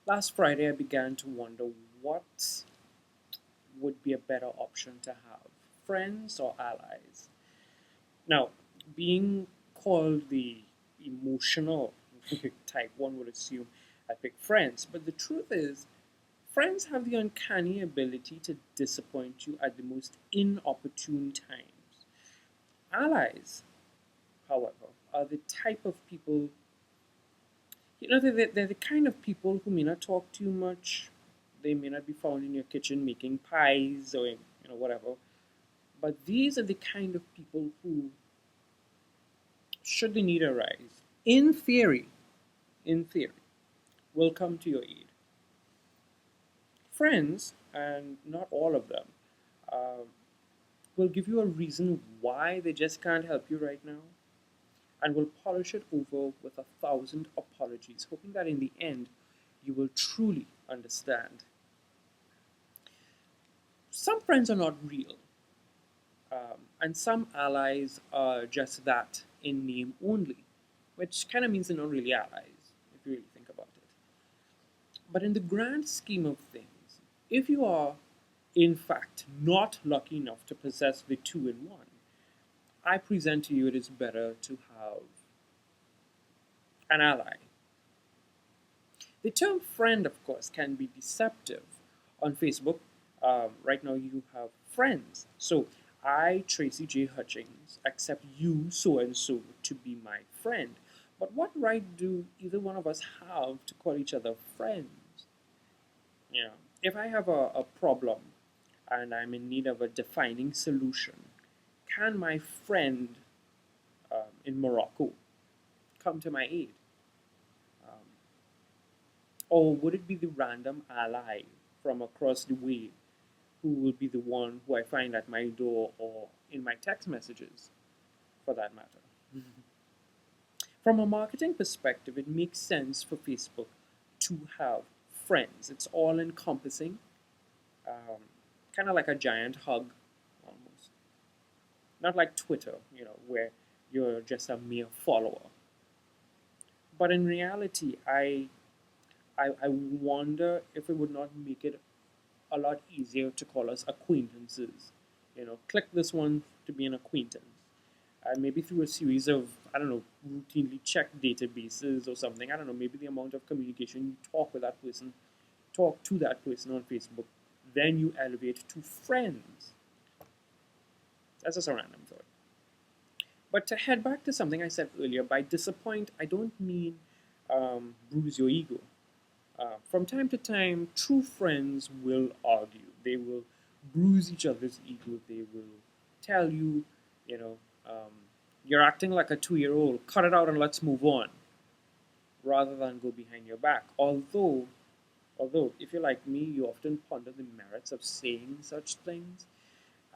Last Friday, I began to wonder what would be a better option to have, friends or allies. Now, being called the emotional type, one would assume I pick friends, but the truth is, friends have the uncanny ability to disappoint you at the most inopportune times. Allies, however, are the type of people, they're the kind of people who may not talk too much. They may not be found in your kitchen making pies or, whatever. But these are the kind of people who, should the need arise, in theory, will come to your aid. Friends, and not all of them, uh, will give you a reason why they just can't help you right now, and will polish it over with 1,000 apologies, hoping that in the end you will truly understand. Some friends are not real, and some allies are just that in name only, which kind of means they're not really allies, if you really think about it. But in the grand scheme of things, if you are, in fact, not lucky enough to possess the two in one, I present to you it is better to have an ally. The term friend, of course, can be deceptive. On Facebook, right now you have friends. So I, Tracy J. Hutchings, accept you, so and so, to be my friend. But what right do either one of us have to call each other friends? If I have a problem and I'm in need of a defining solution, can my friend in Morocco come to my aid? Um, or would it be the random ally from across the way who will be the one who I find at my door or in my text messages, for that matter? From a marketing perspective, it makes sense for Facebook to have friends. It's all encompassing, um, kind of like a giant hug almost. Not like Twitter, where you're just a mere follower. But in reality, I wonder if it would not make it a lot easier to call us acquaintances. Click this one to be an acquaintance. Maybe through a series of, I don't know, routinely checked databases or something. I don't know, maybe the amount of communication you talk to that person on Facebook, then you elevate to friends. That's just a random thought. But to head back to something I said earlier, by disappoint, I don't mean bruise your ego. From time to time, true friends will argue. They will bruise each other's ego. They will tell you, you know, um, you're acting like a 2 year old. Cut it out and let's move on, rather than go behind your back. Although, if you're like me, you often ponder the merits of saying such things,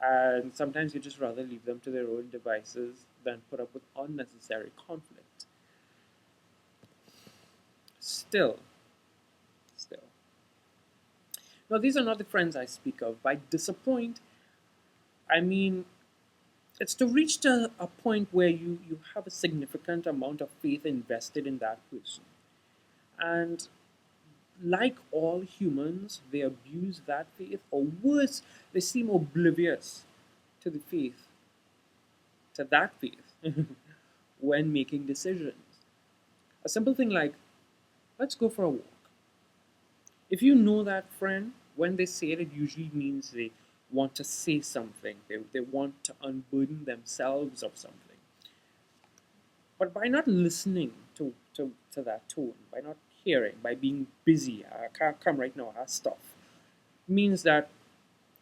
and sometimes you just rather leave them to their own devices than put up with unnecessary conflict. Still, still. Now, these are not the friends I speak of. By disappoint, I mean it's to reach to a point where you have a significant amount of faith invested in that person. And like all humans, they abuse that faith, or worse, they seem oblivious to the faith, to that faith, when making decisions. A simple thing like, let's go for a walk. If you know that friend, when they say it, it usually means they want to say something, they want to unburden themselves of something. But by not listening to that tone, by not hearing, by being busy, I can't come right now, I have stuff, means that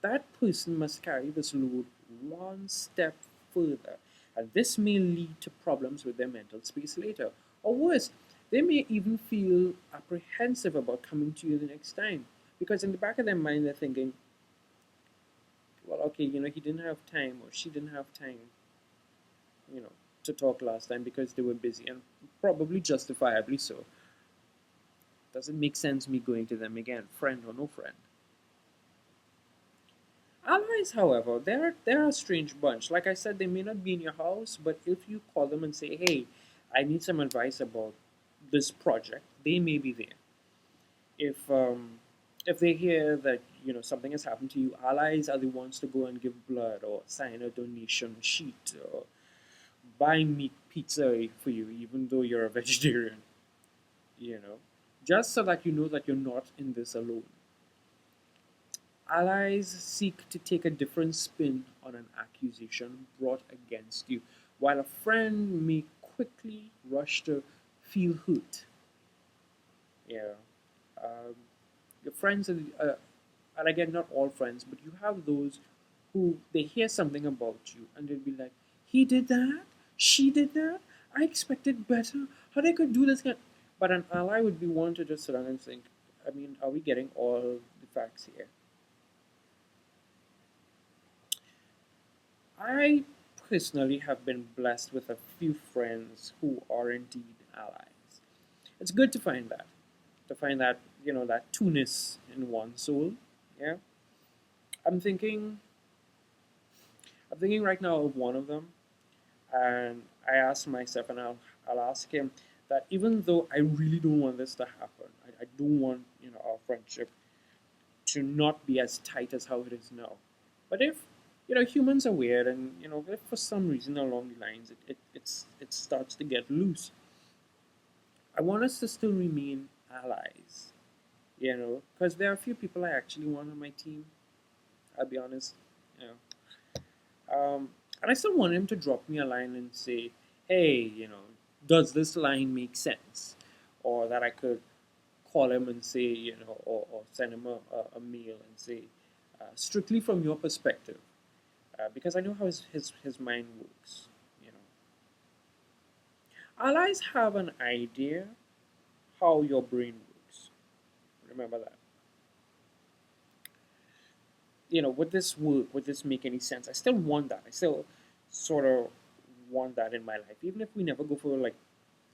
that person must carry this load one step further. And this may lead to problems with their mental space later. Or worse, they may even feel apprehensive about coming to you the next time. Because in the back of their mind, they're thinking, well, okay, he didn't have time or she didn't have time, you know, to talk last time because they were busy, and probably justifiably so. Doesn't make sense me going to them again, friend or no friend. Allies, however, they're a strange bunch. Like I said, they may not be in your house, but if you call them and say, "Hey, I need some advice about this project," they may be there. If they hear that something has happened to you, allies are the ones to go and give blood or sign a donation sheet or buy meat pizza for you, even though you're a vegetarian. You know, just so that you know that you're not in this alone. Allies seek to take a different spin on an accusation brought against you, while a friend may quickly rush to feel hurt. Yeah. Um, your friends, and again, not all friends, but you have those who they hear something about you and they'll be like, he did that? She did that? I expected better. How they could do this? But an ally would be one to just sit down and think, I mean, are we getting all the facts here? I personally have been blessed with a few friends who are indeed allies. It's good to find that, that two-ness in one soul. Yeah. I'm thinking, I'm thinking right now of one of them, and I asked myself, and I'll ask him that even though I really don't want this to happen, I don't want, our friendship to not be as tight as how it is now. But if humans are weird, and if for some reason along the lines it starts to get loose, I want us to still remain allies. Because there are a few people I actually want on my team. I'll be honest. You and I still want him to drop me a line and say, "Hey, does this line make sense?" Or that I could call him and say, or send him a mail and say, strictly from your perspective, because I know how his mind works. You know, allies have an idea how your brain works. Remember that. Would this work? Would this make any sense? I still want that. I still sort of want that in my life, even if we never go for like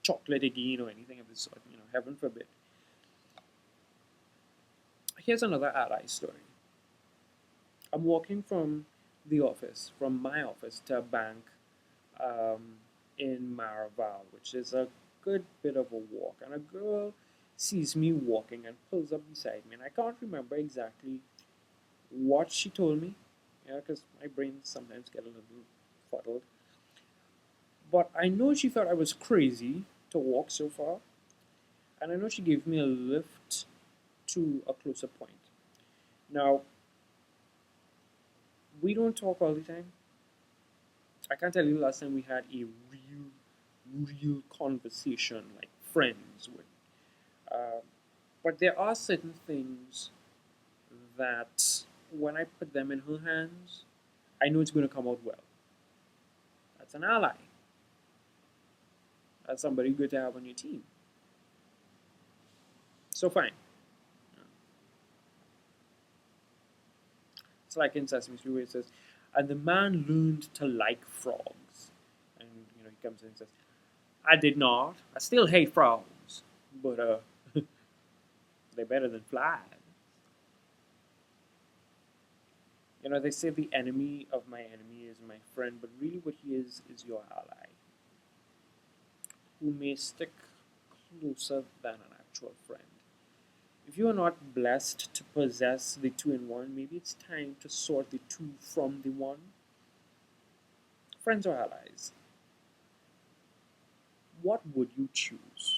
chocolate again or anything of this sort. Heaven forbid. Here's another ally story. I'm walking from my office to a bank um, in Maraval, which is a good bit of a walk. And a girl sees me walking and pulls up beside me. And I can't remember exactly what she told me, because my brain sometimes get a little fuddled. But I know she thought I was crazy to walk so far. And I know she gave me a lift to a closer point. Now, we don't talk all the time. I can't tell you the last time we had a real conversation like friends would. Uh, but there are certain things that when I put them in her hands, I know it's going to come out well. That's an ally. That's somebody good to have on your team. So fine. It's like in Sesame Street where it says, and the man learned to like frogs. And he comes in and says, I did not. I still hate frogs, but they're better than flies. They say the enemy of my enemy is my friend, but really what he is your ally, who may stick closer than an actual friend. If you are not blessed to possess the two in one, maybe it's time to sort the two from the one. Friends or allies? What would you choose?